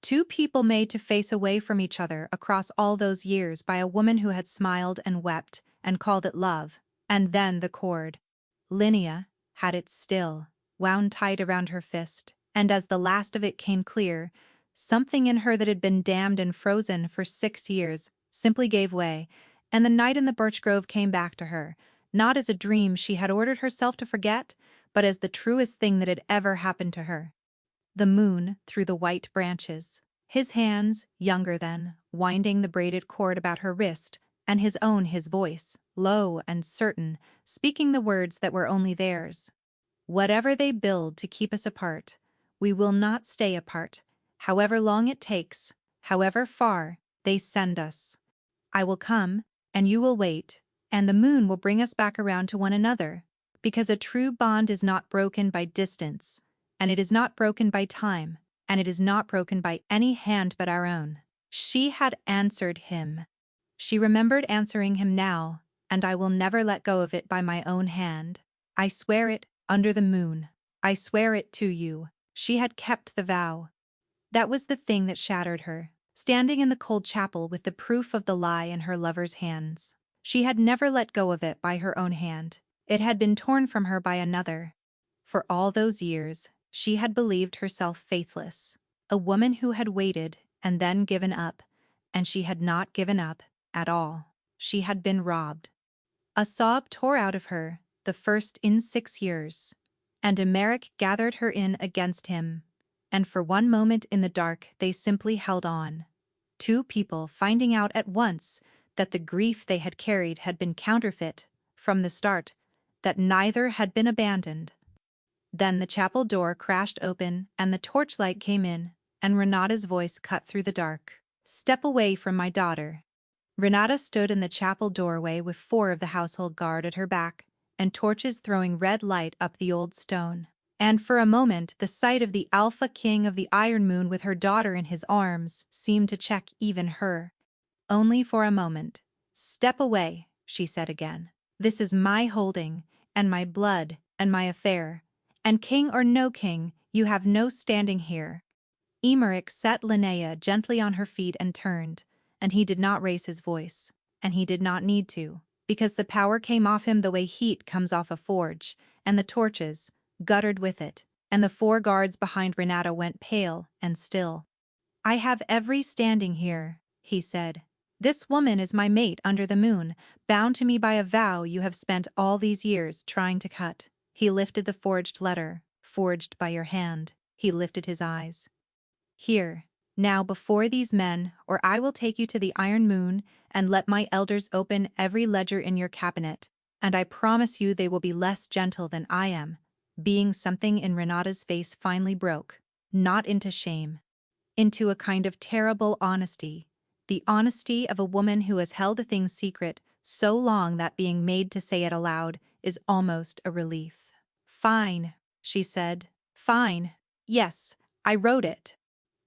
2 people made to face away from each other across all those years by a woman who had smiled and wept and called it love, and then the cord. Linnea had it still, wound tight around her fist, and as the last of it came clear, something in her that had been damned and frozen for 6 years simply gave way, and the night in the birch grove came back to her, not as a dream she had ordered herself to forget, but as the truest thing that had ever happened to her. The moon through the white branches, his hands, younger than, winding the braided cord about her wrist, and his own his voice, low and certain, speaking the words that were only theirs. "Whatever they build to keep us apart, we will not stay apart, however long it takes, however far they send us. I will come, and you will wait, and the moon will bring us back around to one another, Because a true bond is not broken by distance, and it is not broken by time, and it is not broken by any hand but our own. She had answered him. She remembered answering him now, and I will never let go of it by my own hand. I swear it, under the moon. I swear it to you. She had kept the vow. That was the thing that shattered her, standing in the cold chapel with the proof of the lie in her lover's hands. She had never let go of it by her own hand. It had been torn from her by another. For all those years, she had believed herself faithless, a woman who had waited and then given up, and she had not given up at all. She had been robbed. A sob tore out of her, the first in 6 years, and Emeric gathered her in against him, and for one moment in the dark they simply held on. Two people finding out at once that the grief they had carried had been counterfeit from the start, that neither had been abandoned. Then the chapel door crashed open and the torchlight came in, and Renata's voice cut through the dark. "Step away from my daughter." Renata stood in the chapel doorway with 4 of the household guard at her back, and torches throwing red light up the old stone. And for a moment the sight of the Alpha King of the Iron Moon with her daughter in his arms seemed to check even her. Only for a moment. "Step away," she said again. "This is my holding, and my blood, and my affair. And king or no king, you have no standing here." Emeric set Linnea gently on her feet and turned, and he did not raise his voice, and he did not need to, because the power came off him the way heat comes off a forge, and the torches guttered with it, and the 4 guards behind Renata went pale and still. "I have every standing here," he said. "This woman is my mate under the moon, bound to me by a vow you have spent all these years trying to cut." He lifted the forged letter, "Forged by your hand." He lifted his eyes. "Here, now before these men, or I will take you to the Iron Moon and let my elders open every ledger in your cabinet, and I promise you they will be less gentle than I am." Being something in Renata's face finally broke, not into shame, into a kind of terrible honesty, the honesty of a woman who has held a thing secret so long that being made to say it aloud is almost a relief. "Fine," she said. "Fine. Yes, I wrote it.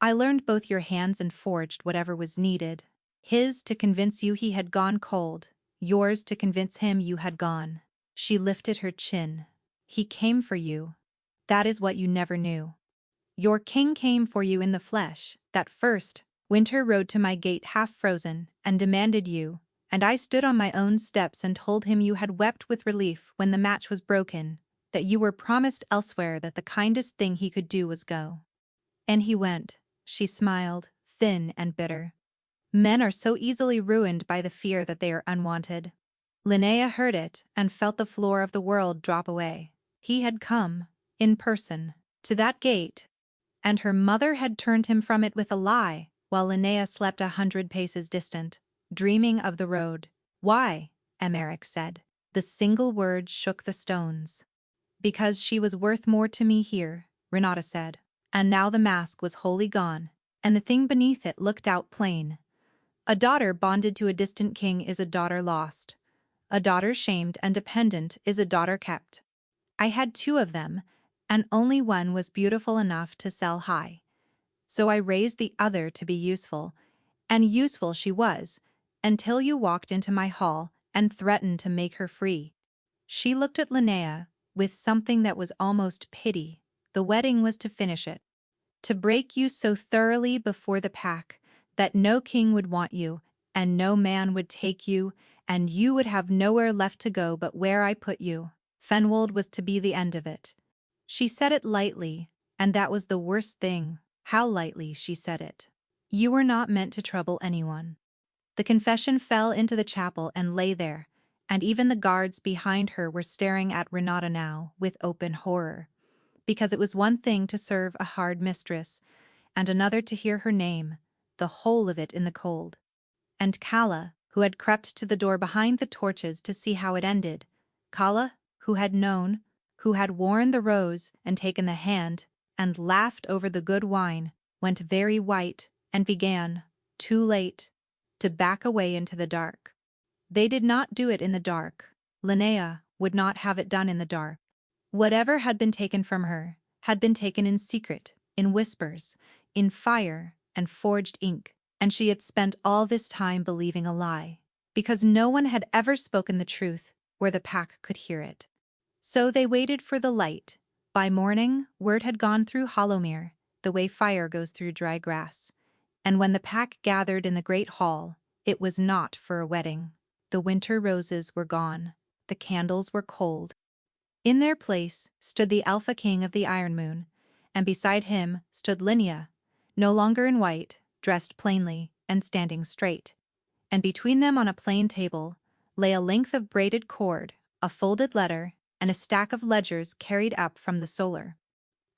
I learned both your hands and forged whatever was needed. His to convince you he had gone cold, yours to convince him you had gone." She lifted her chin. "He came for you. That is what you never knew. Your king came for you in the flesh. That first winter rode to my gate half frozen and demanded you, and I stood on my own steps and told him you had wept with relief when the match was broken, that you were promised elsewhere, that the kindest thing he could do was go. And he went." She smiled, thin and bitter. "Men are so easily ruined by the fear that they are unwanted." Linnea heard it and felt the floor of the world drop away. He had come, in person, to that gate, and her mother had turned him from it with a lie, while Linnea slept 100 paces distant, dreaming of the road. "Why?" Emeric said. The single word shook the stones. "Because she was worth more to me here," Renata said. And now the mask was wholly gone, and the thing beneath it looked out plain. A daughter bonded to a distant king is a daughter lost. A daughter shamed and dependent is a daughter kept. I had 2 of them, and only one was beautiful enough to sell high. So I raised the other to be useful, and useful she was, until you walked into my hall and threatened to make her free." She looked at Linnea with something that was almost pity. The wedding was to finish it. "To break you so thoroughly before the pack that no king would want you, and no man would take you, and you would have nowhere left to go but where I put you. Fenwold was to be the end of it." She said it lightly, and that was the worst thing, how lightly she said it. "You were not meant to trouble anyone." The confession fell into the chapel and lay there, and even the guards behind her were staring at Renata now with open horror. Because it was one thing to serve a hard mistress, and another to hear her name, the whole of it in the cold. And Calla, who had crept to the door behind the torches to see how it ended, Calla, who had known, who had worn the rose and taken the hand, and laughed over the good wine, went very white, and began, too late, to back away into the dark. They did not do it in the dark. Linnea would not have it done in the dark. Whatever had been taken from her had been taken in secret, in whispers, in fire and forged ink, and she had spent all this time believing a lie, because no one had ever spoken the truth where the pack could hear it. So they waited for the light. By morning, word had gone through Hollowmere, the way fire goes through dry grass. And when the pack gathered in the great hall, it was not for a wedding. The winter roses were gone. The candles were cold. In their place stood the Alpha King of the Iron Moon, and beside him stood Linnea, no longer in white, dressed plainly, and standing straight. And between them on a plain table lay a length of braided cord, a folded letter, and a stack of ledgers carried up from the solar.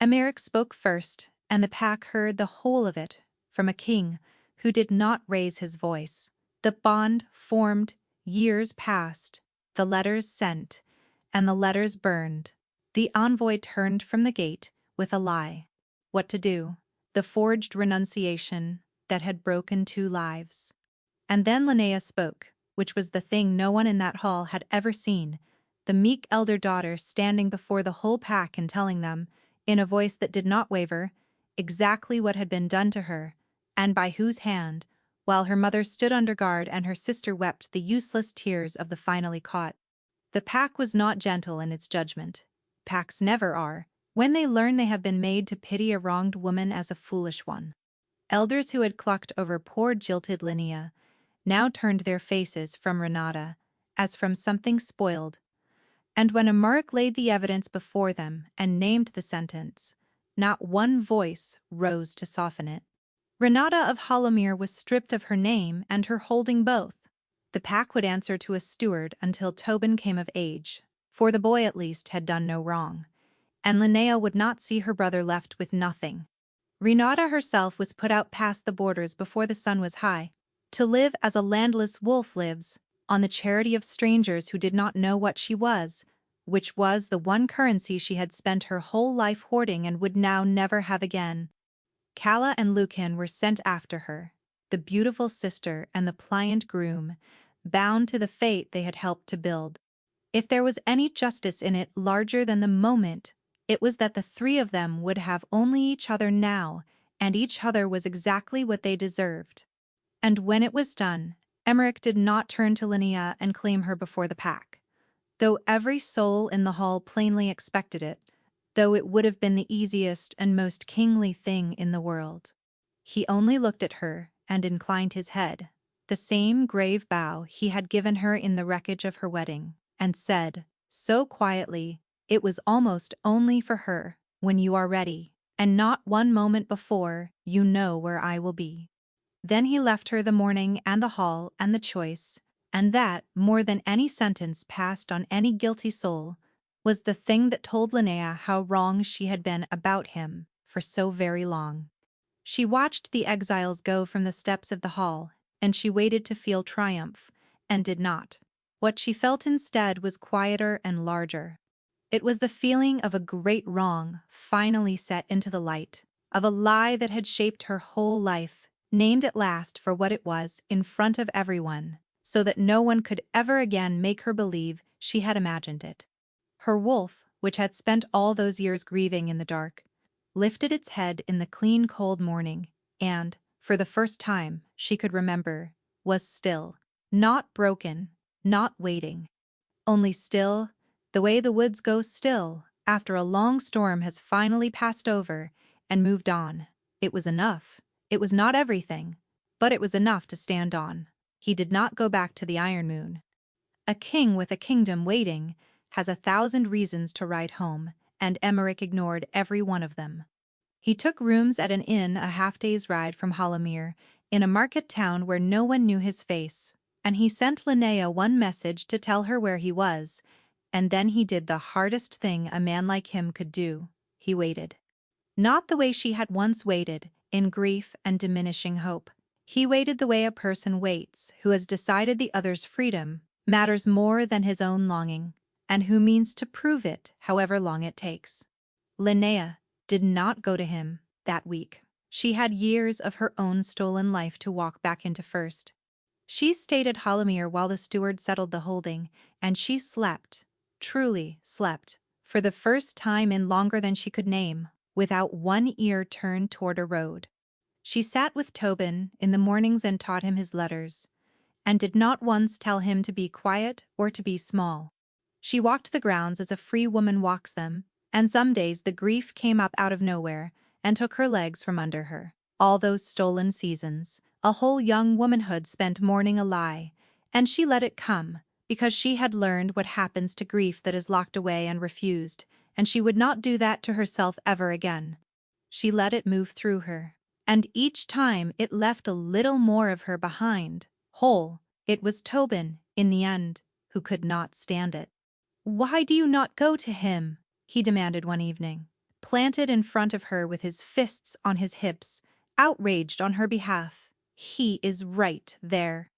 Emeric spoke first, and the pack heard the whole of it, from a king who did not raise his voice. The bond formed, years passed, the letters sent, and the letters burned. The envoy turned from the gate with a lie. What to do? The forged renunciation that had broken 2 lives. And then Linnea spoke, which was the thing no one in that hall had ever seen, the meek elder daughter standing before the whole pack and telling them, in a voice that did not waver, exactly what had been done to her, and by whose hand, while her mother stood under guard and her sister wept the useless tears of the finally caught. The pack was not gentle in its judgment. Packs never are, when they learn they have been made to pity a wronged woman as a foolish one. Elders who had clucked over poor jilted Linnea now turned their faces from Renata, as from something spoiled. And when Emeric laid the evidence before them and named the sentence, not one voice rose to soften it. Renata of Hollowmere was stripped of her name and her holding both. The pack would answer to a steward until Tobin came of age, for the boy at least had done no wrong, and Linnea would not see her brother left with nothing. Renata herself was put out past the borders before the sun was high, to live as a landless wolf lives, on the charity of strangers who did not know what she was, which was the one currency she had spent her whole life hoarding and would now never have again. Calla and Lucan were sent after her, the beautiful sister and the pliant groom, bound to the fate they had helped to build. If there was any justice in it larger than the moment, it was that the 3 of them would have only each other now, and each other was exactly what they deserved. And when it was done, Emeric did not turn to Linnea and claim her before the pack, though every soul in the hall plainly expected it, though it would have been the easiest and most kingly thing in the world. He only looked at her and inclined his head, the same grave bow he had given her in the wreckage of her wedding, and said, so quietly, it was almost only for her, when you are ready, and not one moment before, you know where I will be. Then he left her the morning and the hall and the choice, and that, more than any sentence passed on any guilty soul, was the thing that told Linnea how wrong she had been about him for so very long. She watched the exiles go from the steps of the hall, and she waited to feel triumph, and did not. What she felt instead was quieter and larger. It was the feeling of a great wrong finally set into the light, of a lie that had shaped her whole life, named at last for what it was in front of everyone, so that no one could ever again make her believe she had imagined it. Her wolf, which had spent all those years grieving in the dark, lifted its head in the clean cold morning, and, for the first time she could remember, was still, not broken, not waiting, only still, the way the woods go still after a long storm has finally passed over and moved on. It was enough. It was not everything, but it was enough to stand on. He did not go back to the Iron Moon. A king with a kingdom waiting has 1,000 reasons to ride home, and Emeric ignored every one of them. He took rooms at an inn a half-day's ride from Hollowmere, in a market town where no one knew his face, and he sent Linnea one message to tell her where he was, and then he did the hardest thing a man like him could do. He waited. Not the way she had once waited, in grief and diminishing hope. He waited the way a person waits who has decided the other's freedom matters more than his own longing, and who means to prove it however long it takes. Linnea did not go to him that week. She had years of her own stolen life to walk back into first. She stayed at Hollowmere while the steward settled the holding, and she slept, truly slept, for the first time in longer than she could name, without one ear turned toward a road. She sat with Tobin in the mornings and taught him his letters, and did not once tell him to be quiet or to be small. She walked the grounds as a free woman walks them, and some days the grief came up out of nowhere and took her legs from under her. All those stolen seasons, a whole young womanhood spent mourning a lie, and she let it come, because she had learned what happens to grief that is locked away and refused, and she would not do that to herself ever again. She let it move through her, and each time it left a little more of her behind, whole. It was Tobin, in the end, who could not stand it. "Why do you not go to him?" he demanded one evening, planted in front of her with his fists on his hips, outraged on her behalf. "He is right there.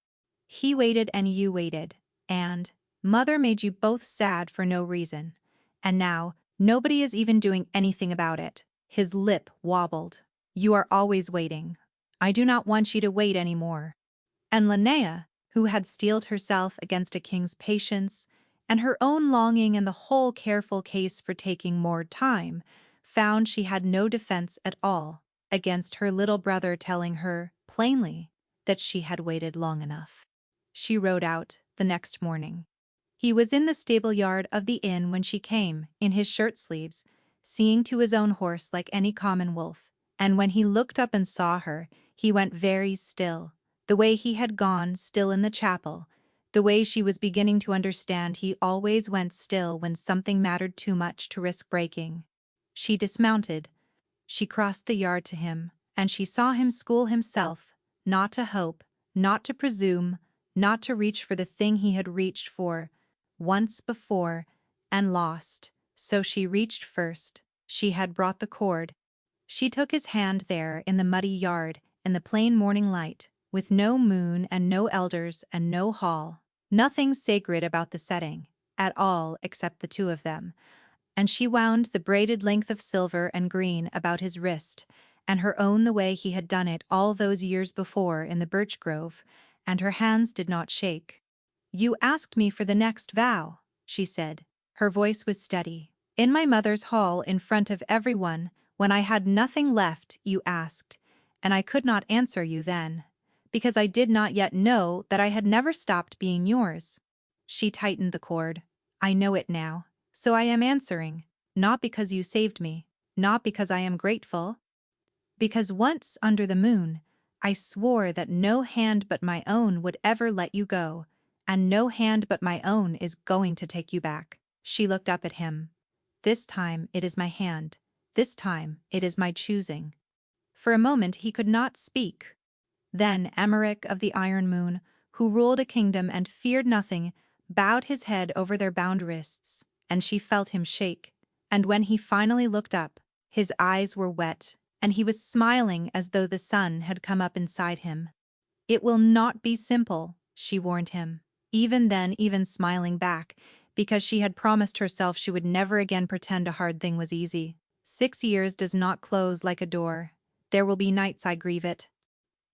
He waited and you waited, and Mother made you both sad for no reason. And now, nobody is even doing anything about it." His lip wobbled. "You are always waiting. I do not want you to wait any more." And Linnea, who had steeled herself against a king's patience, and her own longing and the whole careful case for taking more time, found she had no defense at all against her little brother telling her, plainly, that she had waited long enough. She rode out the next morning. He was in the stable yard of the inn when she came, in his shirt sleeves, seeing to his own horse like any common wolf, and when he looked up and saw her, he went very still, the way he had gone still in the chapel, the way she was beginning to understand he always went still when something mattered too much to risk breaking. She dismounted. She crossed the yard to him, and she saw him school himself, not to hope, not to presume, not to reach for the thing he had reached for once before and lost. So she reached first. She had brought the cord. She took his hand there in the muddy yard, in the plain morning light, with no moon and no elders and no hall. Nothing sacred about the setting, at all except the two of them. And she wound the braided length of silver and green about his wrist, and her own the way he had done it all those years before in the birch grove, and her hands did not shake. "You asked me for the next vow," she said. Her voice was steady. "In my mother's hall in front of everyone, when I had nothing left, you asked, and I could not answer you then, because I did not yet know that I had never stopped being yours." She tightened the cord. "I know it now, so I am answering, not because you saved me, not because I am grateful, because once under the moon, I swore that no hand but my own would ever let you go, and no hand but my own is going to take you back." She looked up at him. "This time it is my hand. This time it is my choosing." For a moment he could not speak. Then Emmerich of the Iron Moon, who ruled a kingdom and feared nothing, bowed his head over their bound wrists, and she felt him shake. And when he finally looked up, his eyes were wet, and he was smiling as though the sun had come up inside him. "It will not be simple," she warned him, even then even smiling back, because she had promised herself she would never again pretend a hard thing was easy. 6 years does not close like a door. There will be nights I grieve it.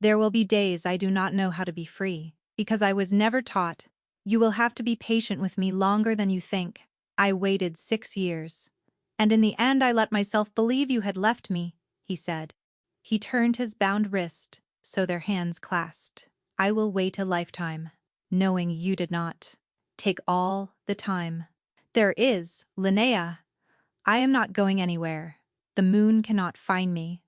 There will be days I do not know how to be free, because I was never taught. You will have to be patient with me longer than you think. I waited 6 years. And in the end I let myself believe you had left me," he said. He turned his bound wrist, so their hands clasped. "I will wait a lifetime, knowing you did not. Take all the time there is, Linnea. I am not going anywhere. The moon cannot find me.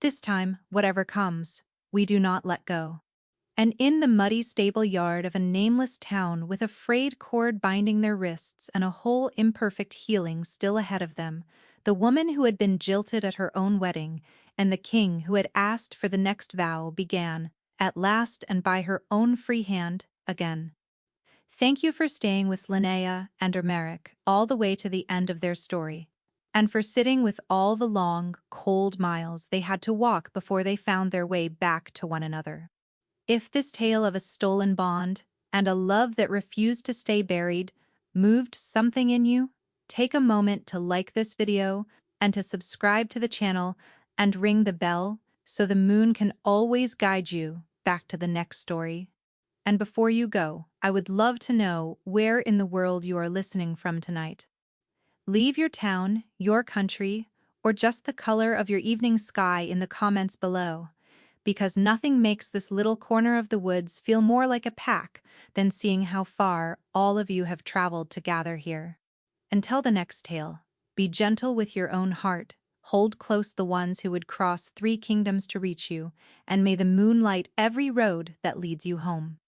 This time, whatever comes, we do not let go." And in the muddy stable yard of a nameless town with a frayed cord binding their wrists and a whole imperfect healing still ahead of them, the woman who had been jilted at her own wedding and the king who had asked for the next vow began, at last and by her own free hand, again. Thank you for staying with Linnea and Emmerich all the way to the end of their story, and for sitting with all the long, cold miles they had to walk before they found their way back to one another. If this tale of a stolen bond and a love that refused to stay buried moved something in you, take a moment to like this video and to subscribe to the channel and ring the bell so the moon can always guide you back to the next story. And before you go, I would love to know where in the world you are listening from tonight. Leave your town, your country, or just the color of your evening sky in the comments below, because nothing makes this little corner of the woods feel more like a pack than seeing how far all of you have traveled to gather here. Until the next tale, be gentle with your own heart, hold close the ones who would cross 3 kingdoms to reach you, and may the moon light every road that leads you home.